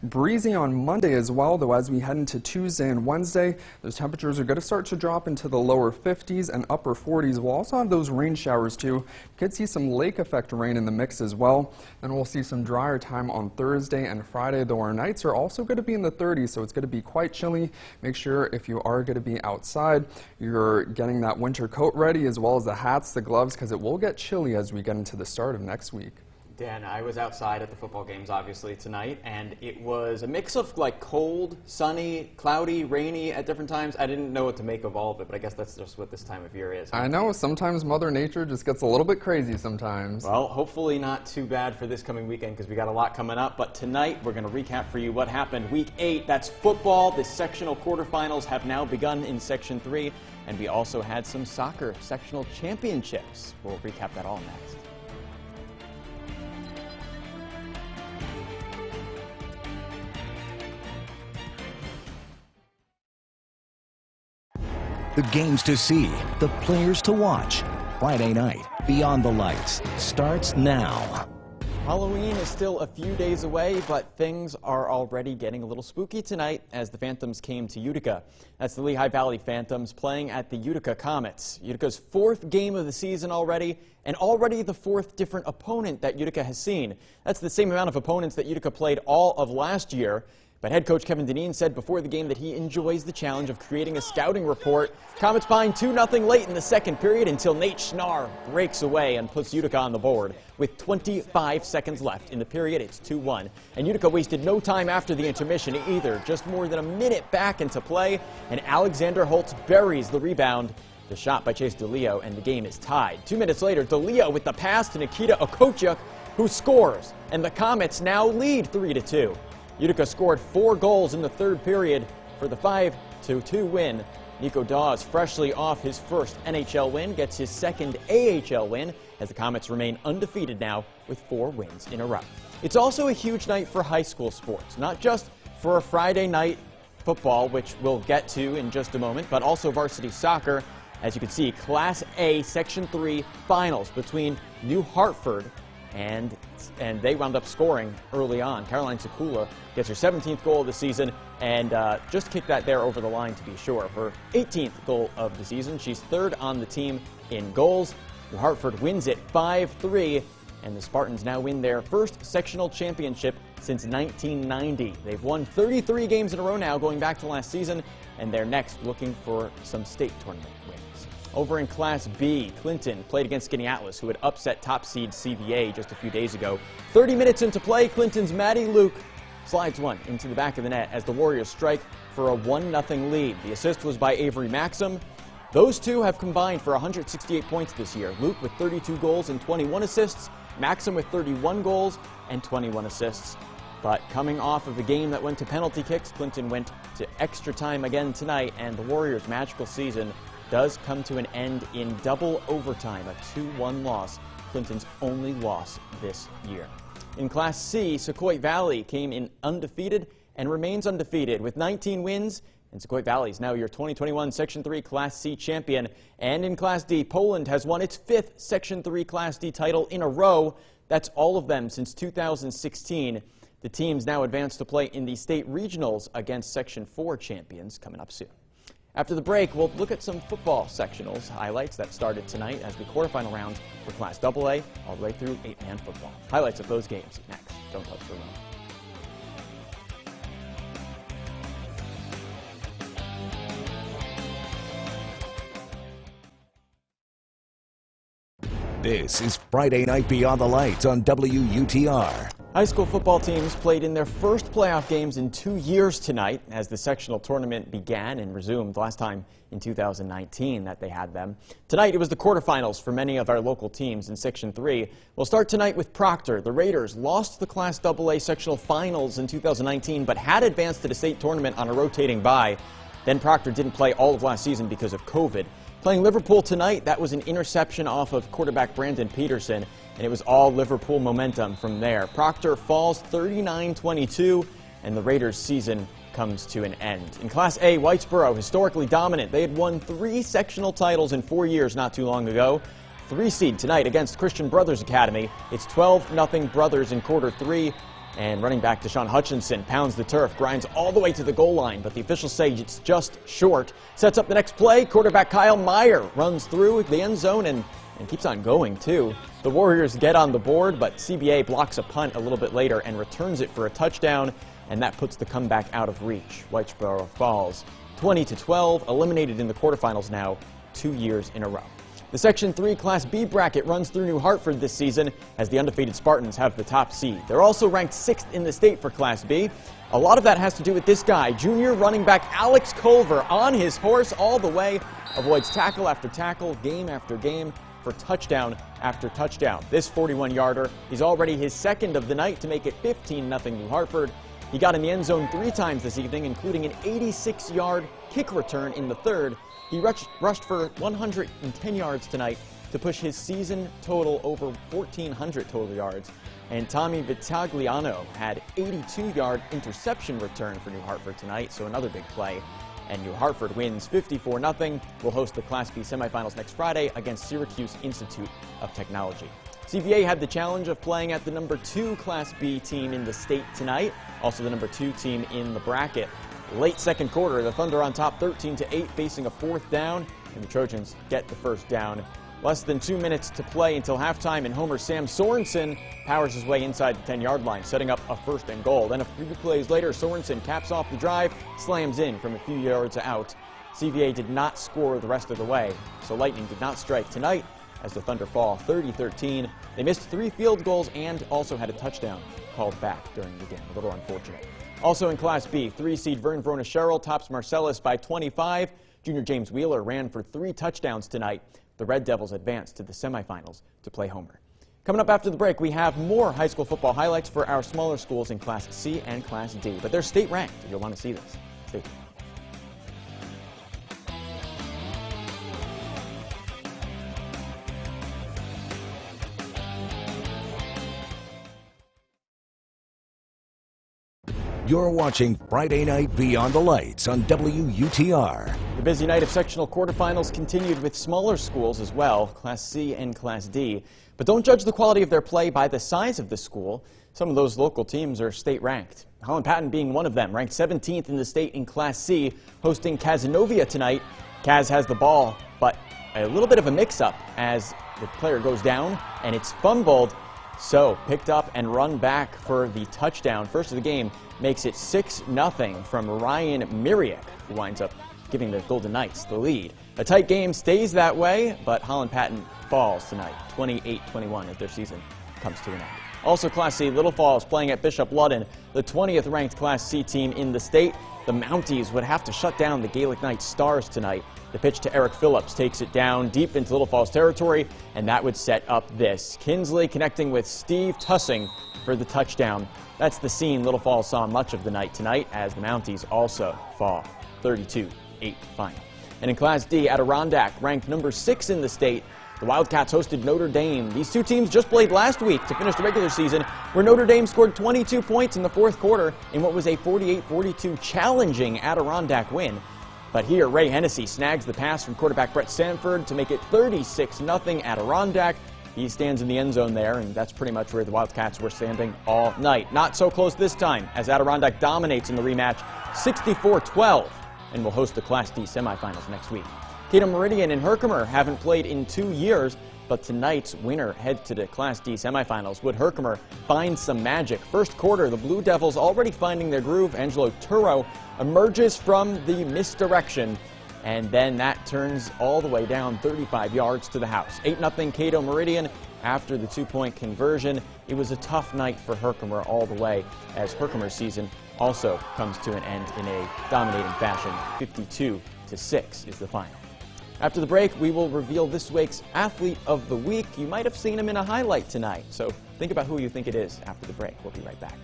Breezy on Monday as well, though as we head into Tuesday and Wednesday, those temperatures are going to start to drop into the lower 50s and upper 40s. We'll also have those rain showers too. Could see some lake effect rain in the mix as well. Then we'll see some drier time on Thursday and Friday, though our nights are also going to be in the 30s, so it's going to be quite chilly. Make sure if you are going to be outside, you're getting that winter coat ready as well as the hats, the gloves, because it will get chilly as we get into the start of next week. Dan, I was outside at the football games, obviously, tonight, and it was a mix of, like, cold, sunny, cloudy, rainy at different times. I didn't know what to make of all of it, but I guess that's just what this time of year is. I know, sometimes Mother Nature just gets a little bit crazy sometimes. Well, hopefully not too bad for this coming weekend because we got a lot coming up, but tonight we're going to recap for you what happened Week 8. That's football. The sectional quarterfinals have now begun in Section 3, and we also had some soccer sectional championships. We'll recap that all next. The games to see, the players to watch. Friday night, Beyond the Lights, starts now. Halloween is still a few days away, but things are already getting a little spooky tonight as the Phantoms came to Utica. That's the Lehigh Valley Phantoms playing at the Utica Comets. Utica's 4th game of the season already, and already the 4th different opponent that Utica has seen. That's the same amount of opponents that Utica played all of last year. But head coach Kevin Deneen said before the game that he enjoys the challenge of creating a scouting report. Comets behind 2-0 late in the second period until Nate Schnarr breaks away and puts Utica on the board. With 25 seconds left in the period, it's 2-1. And Utica wasted no time after the intermission either. Just more than a minute back into play, and Alexander Holtz buries the rebound. The shot by Chase DeLeo, and the game is tied. 2 minutes later, DeLeo with the pass to Nikita Okochuk, who scores. And the Comets now lead 3-2. Utica scored 4 goals in the third period for the 5-2 win. Nico Dawes, freshly off his first NHL win, gets his second AHL win as the Comets remain undefeated now with 4 wins in a row. It's also a huge night for high school sports, not just for a Friday night football, which we'll get to in just a moment, but also varsity soccer. As you can see, Class A Section 3 finals between New Hartford and they wound up scoring early on. Caroline Sekula gets her 17th goal of the season and just kicked that there over the line to be sure. Her 18th goal of the season. She's 3rd on the team in goals. New Hartford wins it 5-3, and the Spartans now win their first sectional championship since 1990. They've won 33 games in a row now going back to last season, and they're next looking for some state tournament wins. Over in Class B, Clinton played against Skaneateles, who had upset top seed CVA just a few days ago. 30 minutes into play, Clinton's Maddie Luke slides one into the back of the net as the Warriors strike for a 1-0 lead. The assist was by Avery Maxim. Those two have combined for 168 points this year. Luke with 32 goals and 21 assists, Maxim with 31 goals and 21 assists. But coming off of a game that went to penalty kicks, Clinton went to extra time again tonight, and the Warriors' magical season does come to an end in double overtime, a 2-1 loss, Clinton's only loss this year. In Class C, Sequoia Valley came in undefeated and remains undefeated with 19 wins, and Sequoia Valley is now your 2021 Section 3 Class C champion. And in Class D, Poland has won its 5th Section 3 Class D title in a row. That's all of them since 2016. The teams now advance to play in the state regionals against Section 4 champions coming up soon. After the break, we'll look at some football sectionals highlights that started tonight as the quarterfinal rounds for Class AA all the way through 8-man football. Highlights of those games next. Don't touch the remote. This is Friday Night Beyond the Lights on WUTR. High school football teams played in their first playoff games in 2 years tonight as the sectional tournament began and resumed last time in 2019 that they had them. Tonight it was the quarterfinals for many of our local teams in Section 3. We'll start tonight with Proctor. The Raiders lost the Class AA sectional finals in 2019 but had advanced to the state tournament on a rotating bye. Then Proctor didn't play all of last season because of COVID. Playing Liverpool tonight, that was an interception off of quarterback Brandon Peterson, and it was all Liverpool momentum from there. Proctor falls 39-22, and the Raiders' season comes to an end. In Class A, Whitesboro, historically dominant. They had won 3 sectional titles in 4 years not too long ago. 3 seed tonight against Christian Brothers Academy. It's 12-0 Brothers in quarter 3. And running back Deshaun Hutchinson pounds the turf, grinds all the way to the goal line, but the officials say it's just short. Sets up the next play. Quarterback Kyle Meyer runs through the end zone and keeps on going, too. The Warriors get on the board, but CBA blocks a punt a little bit later and returns it for a touchdown, and that puts the comeback out of reach. Whitesboro falls 20-12, eliminated in the quarterfinals now 2 years in a row. The Section 3 Class B bracket runs through New Hartford this season as the undefeated Spartans have the top seed. They're also ranked 6th in the state for Class B. A lot of that has to do with this guy, junior running back Alex Culver, on his horse all the way, avoids tackle after tackle, game after game, for touchdown after touchdown. This 41-yarder is already his second of the night to make it 15-0 New Hartford. He got in the end zone 3 times this evening, including an 86-yard kick return in the third. He rushed for 110 yards tonight to push his season total over 1,400 total yards. And Tommy Vitagliano had 82-yard interception return for New Hartford tonight, so another big play. And New Hartford wins 54-0. Will host the Class B semifinals next Friday against Syracuse Institute of Technology. CVA had the challenge of playing at the number 2 Class B team in the state tonight, also the number 2 team in the bracket. Late second quarter, the Thunder on top 13-8, facing a 4th down, and the Trojans get the first down. Less than 2 minutes to play until halftime, and Homer Sam Sorensen powers his way inside the 10-yard line, setting up a 1st and goal. Then a few plays later, Sorensen caps off the drive, slams in from a few yards out. CVA did not score the rest of the way, so lightning did not strike tonight as the Thunder fall 30-13. They missed 3 field goals and also had a touchdown called back during the game. A little unfortunate. Also in Class B, 3-seed Vern Vrona-Sherrill tops Marcellus by 25. Junior James Wheeler ran for 3 touchdowns tonight. The Red Devils advanced to the semifinals to play Homer. Coming up after the break, we have more high school football highlights for our smaller schools in Class C and Class D, but they're state ranked. You'll want to see this. Stay tuned. You're watching Friday Night Beyond the Lights on WUTR. The busy night of sectional quarterfinals continued with smaller schools as well, Class C and Class D. But don't judge the quality of their play by the size of the school. Some of those local teams are state ranked. Holland Patton being one of them, ranked 17th in the state in Class C, hosting Cazenovia tonight. Kaz has the ball, but a little bit of a mix-up as the player goes down and it's fumbled. So picked up and run back for the touchdown. First of the game makes it 6-0 from Ryan Miriak, who winds up giving the Golden Knights the lead. A tight game stays that way, but Holland Patton falls tonight, 28-21, as their season comes to an end. Also Class C, Little Falls playing at Bishop Ludden, the 20th ranked Class C team in the state. The Mounties would have to shut down the Gaelic Knights Stars tonight. The pitch to Eric Phillips takes it down deep into Little Falls territory, and that would set up this. Kinsley connecting with Steve Tussing for the touchdown. That's the scene Little Falls saw much of the night tonight, as the Mounties also fall 32-8 final. And in Class D, Adirondack, ranked number 6 in the state, the Wildcats hosted Notre Dame. These two teams just played last week to finish the regular season, where Notre Dame scored 22 points in the 4th quarter in what was a 48-42 challenging Adirondack win. But here, Ray Hennessy snags the pass from quarterback Brett Sanford to make it 36-0 Adirondack. He stands in the end zone there, and that's pretty much where the Wildcats were standing all night. Not so close this time, as Adirondack dominates in the rematch 64-12, and will host the Class D semifinals next week. Cato Meridian and Herkimer haven't played in 2 years, but tonight's winner heads to the Class D semifinals. Would Herkimer find some magic? First quarter, the Blue Devils already finding their groove. Angelo Turro emerges from the misdirection, and then that turns all the way down 35 yards to the house. 8-0 Cato Meridian after the 2-point conversion. It was a tough night for Herkimer all the way, as Herkimer's season also comes to an end in a dominating fashion. 52-6 is the final. After the break, we will reveal this week's Athlete of the Week. You might have seen him in a highlight tonight, so think about who you think it is after the break. We'll be right back.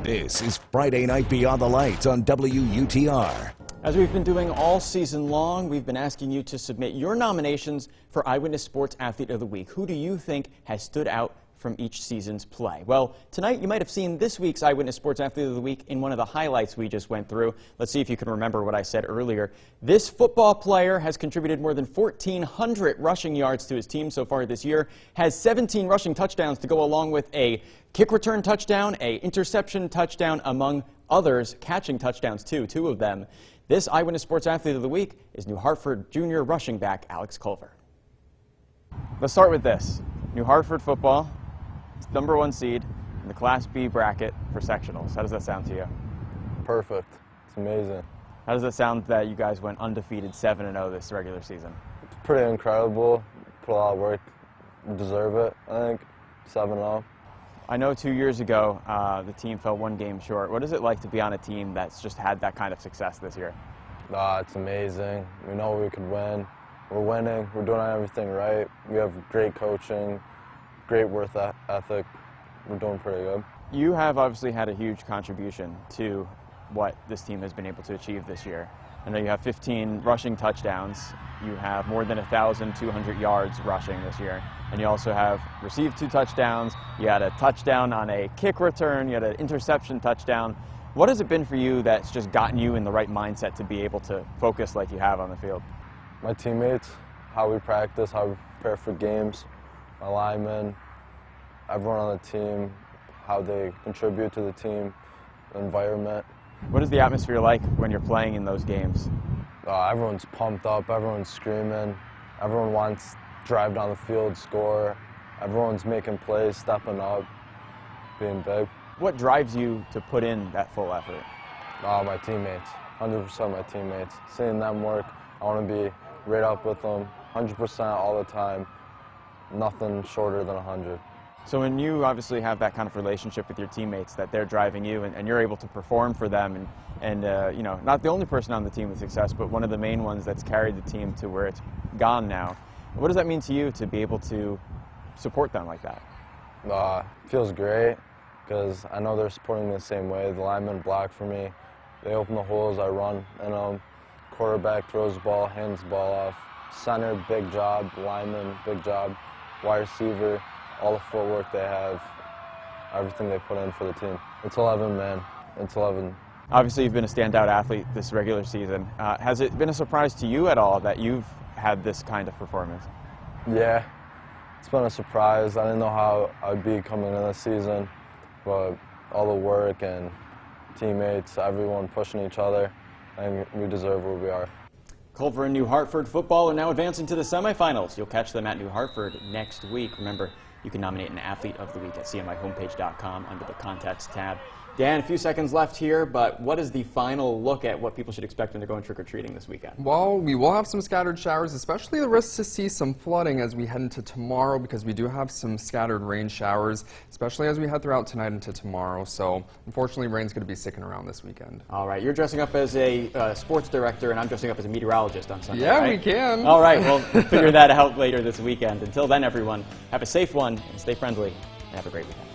This is Friday Night Beyond the Lights on WUTR. As we've been doing all season long, we've been asking you to submit your nominations for Eyewitness Sports Athlete of the Week. Who do you think has stood out from each season's play. Well, tonight you might have seen this week's Eyewitness Sports Athlete of the Week in one of the highlights we just went through. Let's see if you can remember what I said earlier. This football player has contributed more than 1,400 rushing yards to his team so far this year, has 17 rushing touchdowns to go along with a kick return touchdown, a interception touchdown, among others, catching touchdowns too, 2 of them. This Eyewitness Sports Athlete of the Week is New Hartford junior rushing back Alex Culver. Let's start with this. New Hartford football, it's #1 seed in the Class B bracket for sectionals. How does that sound to you? Perfect. It's amazing. How does it sound that you guys went undefeated 7-0 this regular season? It's pretty incredible. Put a lot of work. Deserve it, I think. 7-0. I know 2 years ago the team fell 1 game short. What is it like to be on a team that's just had that kind of success this year? It's amazing. We know we could win. We're winning. We're doing everything right. We have great coaching, great work ethic. We're doing pretty good. You have obviously had a huge contribution to what this team has been able to achieve this year. I know you have 15 rushing touchdowns. You have more than 1,200 yards rushing this year. And you also have received 2 touchdowns. You had a touchdown on a kick return. You had an interception touchdown. What has it been for you that's just gotten you in the right mindset to be able to focus like you have on the field? My teammates, how we practice, how we prepare for games, my linemen, everyone on the team, how they contribute to the team, the environment. What is the atmosphere like when you're playing in those games? Everyone's pumped up, everyone's screaming, everyone wants to drive down the field, score, everyone's making plays, stepping up, being big. What drives you to put in that full effort? My teammates, 100% my teammates. Seeing them work, I want to be right up with them, 100% all the time, nothing shorter than 100. So when you obviously have that kind of relationship with your teammates, that they're driving you and you're able to perform for them and you know, not the only person on the team with success, but one of the main ones that's carried the team to where it's gone now. What does that mean to you to be able to support them like that? It feels great because I know they're supporting me the same way. The linemen block for me. They open the holes, I run, and quarterback throws the ball, hands the ball off. Center, big job. Lineman, big job. Wide receiver, all the footwork they have, everything they put in for the team. It's 11, man. It's 11. Obviously, you've been a standout athlete this regular season. Has it been a surprise to you at all that you've had this kind of performance? Yeah, it's been a surprise. I didn't know how I'd be coming in this season, but all the work and teammates, everyone pushing each other, and we deserve where we are. Culver and New Hartford football are now advancing to the semifinals. You'll catch them at New Hartford next week. Remember, you can nominate an Athlete of the Week at cmihomepage.com under the Contacts tab. Dan, a few seconds left here, but what is the final look at what people should expect when they're going trick-or-treating this weekend? Well, we will have some scattered showers, especially the risk to see some flooding as we head into tomorrow, because we do have some scattered rain showers, especially as we head throughout tonight into tomorrow. So unfortunately, rain's going to be sticking around this weekend. All right, you're dressing up as a sports director, and I'm dressing up as a meteorologist on Sunday. Yeah, right? we can. All right, well, we'll figure that out later this weekend. Until then, everyone, have a safe one, and stay friendly, and have a great weekend.